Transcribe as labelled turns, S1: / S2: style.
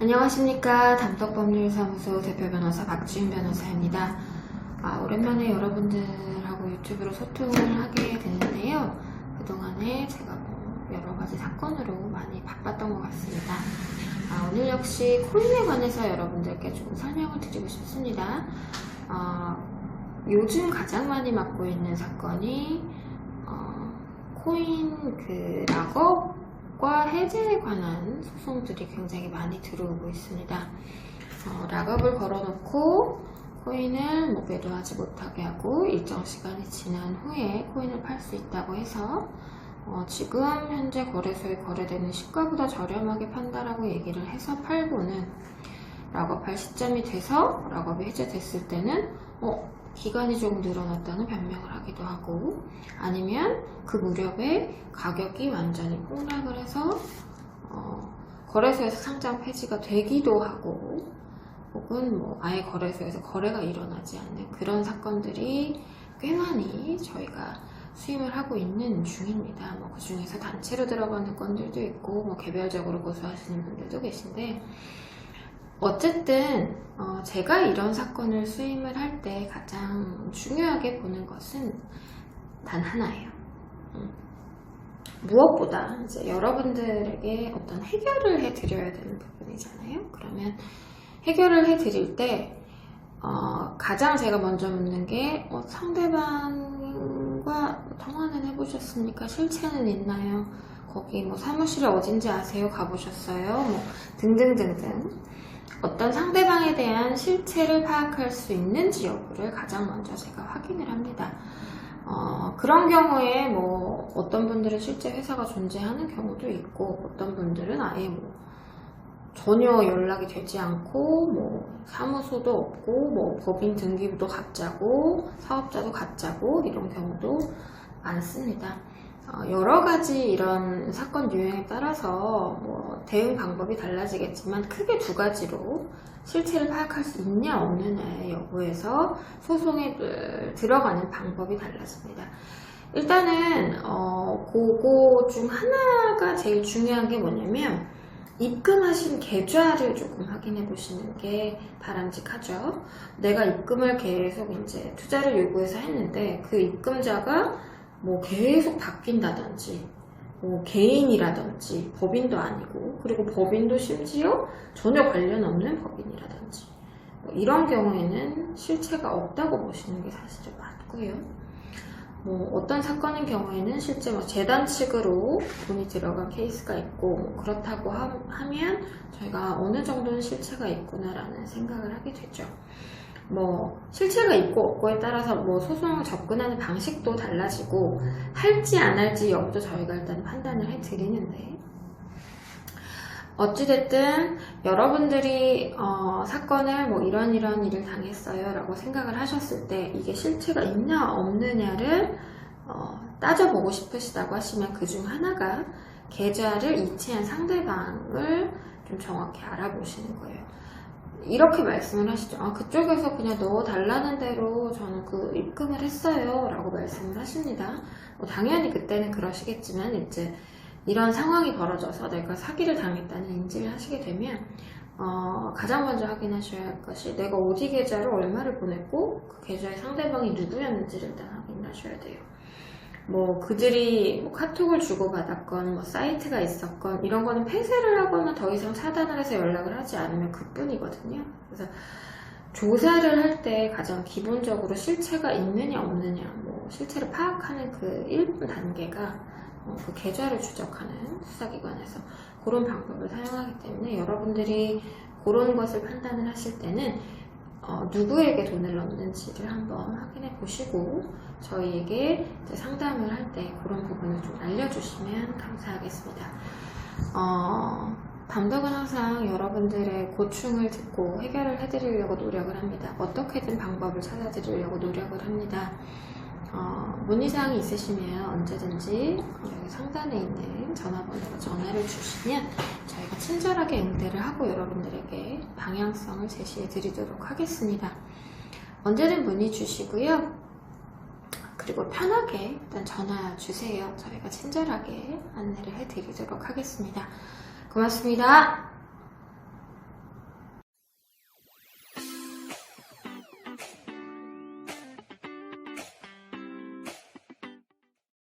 S1: 안녕하십니까. 담덕법률사무소 대표 변호사 박지윤 변호사입니다. 오랜만에 여러분들하고 유튜브로 소통을 하게 됐는데요. 그동안에 제가 여러가지 사건으로 많이 바빴던 것 같습니다. 오늘 역시 코인에 관해서 여러분들께 조금 설명을 드리고 싶습니다. 요즘 가장 많이 맡고 있는 사건이 코인 락업과 해제에 관한 소송들이 굉장히 많이 들어오고 있습니다. 락업을 걸어놓고 코인을 매도하지 못하게 하고 일정 시간이 지난 후에 코인을 팔 수 있다고 해서 지금 현재 거래소에 거래되는 시가보다 저렴하게 판다라고 얘기를 해서 팔고는 락업할 시점이 돼서 락업이 해제됐을 때는 기간이 조금 늘어났다는 변명을 하기도 하고, 아니면 그 무렵에 가격이 완전히 폭락을 해서 거래소에서 상장 폐지가 되기도 하고, 혹은 아예 거래소에서 거래가 일어나지 않는 그런 사건들이 꽤 많이 저희가 수임을 하고 있는 중입니다. 그 중에서 단체로 들어가는 건들도 있고 개별적으로 고소하시는 분들도 계신데, 어쨌든 제가 이런 사건을 수임을 할 때 가장 중요하게 보는 것은 단 하나예요. 무엇보다 이제 여러분들에게 어떤 해결을 해드려야 되는 부분이잖아요. 그러면 해결을 해드릴 때 가장 제가 먼저 묻는 게 상대방과 통화는 해보셨습니까? 실체는 있나요? 거기 사무실이 어딘지 아세요? 가보셨어요? 등등등등 어떤 상대방에 대한 실체를 파악할 수 있는지 여부를 가장 먼저 제가 확인을 합니다. 그런 경우에 어떤 분들은 실제 회사가 존재하는 경우도 있고, 어떤 분들은 아예 전혀 연락이 되지 않고 사무소도 없고 법인 등기부도 가짜고 사업자도 가짜고 이런 경우도 많습니다. 여러가지 이런 사건 유형에 따라서 대응 방법이 달라지겠지만 크게 두 가지로 실체를 파악할 수 있냐 없느냐의 여부에서 소송에 들어가는 방법이 달라집니다. 일단은 그거 중 하나가 제일 중요한 게 뭐냐면, 입금하신 계좌를 조금 확인해 보시는 게 바람직하죠. 내가 입금을 계속 이제 투자를 요구해서 했는데 그 입금자가 계속 바뀐다든지, 개인이라든지 법인도 아니고, 그리고 법인도 심지어 전혀 관련 없는 법인이라든지, 이런 경우에는 실체가 없다고 보시는 게 사실은 맞고요. 어떤 사건의 경우에는 실제 재단 측으로 돈이 들어간 케이스가 있고, 그렇다고 하면 저희가 어느 정도는 실체가 있구나라는 생각을 하게 되죠. 실체가 있고 없고에 따라서 소송을 접근하는 방식도 달라지고, 할지 안 할지 여부도 저희가 일단 판단을 해 드리는데, 어찌됐든 여러분들이 사건을 이런 일을 당했어요 라고 생각을 하셨을 때 이게 실체가 있냐 없느냐를 따져보고 싶으시다고 하시면, 그 중 하나가 계좌를 이체한 상대방을 좀 정확히 알아보시는 거예요. 이렇게 말씀을 하시죠. 그쪽에서 그냥 넣어달라는 대로 저는 입금을 했어요 라고 말씀을 하십니다. 당연히 그때는 그러시겠지만, 이제 이런 상황이 벌어져서 내가 사기를 당했다는 인지를 하시게 되면 가장 먼저 확인하셔야 할 것이, 내가 어디 계좌로 얼마를 보냈고 그 계좌의 상대방이 누구였는지를 일단 확인하셔야 돼요. 그들이 카톡을 주고받았건 사이트가 있었건 이런 거는 폐쇄를 하거나 더 이상 차단을 해서 연락을 하지 않으면 그뿐이거든요. 그래서 조사를 할 때 가장 기본적으로 실체가 있느냐 없느냐, 실체를 파악하는 그 1분 단계가 그 계좌를 추적하는 수사기관에서 그런 방법을 사용하기 때문에, 여러분들이 그런 것을 판단을 하실 때는 누구에게 돈을 넣는지를 한번 확인해 보시고 저희에게 이제 상담을 할 때 그런 부분을 좀 알려주시면 감사하겠습니다. 담덕은 항상 여러분들의 고충을 듣고 해결을 해드리려고 노력을 합니다. 어떻게든 방법을 찾아드리려고 노력을 합니다. 문의사항이 있으시면 언제든지 여기 상단에 있는 전화번호로 전화를 주시면 저희가 친절하게 응대를 하고 여러분들에게 방향성을 제시해 드리도록 하겠습니다. 언제든 문의 주시고요. 그리고 편하게 일단 전화 주세요. 저희가 친절하게 안내를 해 드리도록 하겠습니다. 고맙습니다.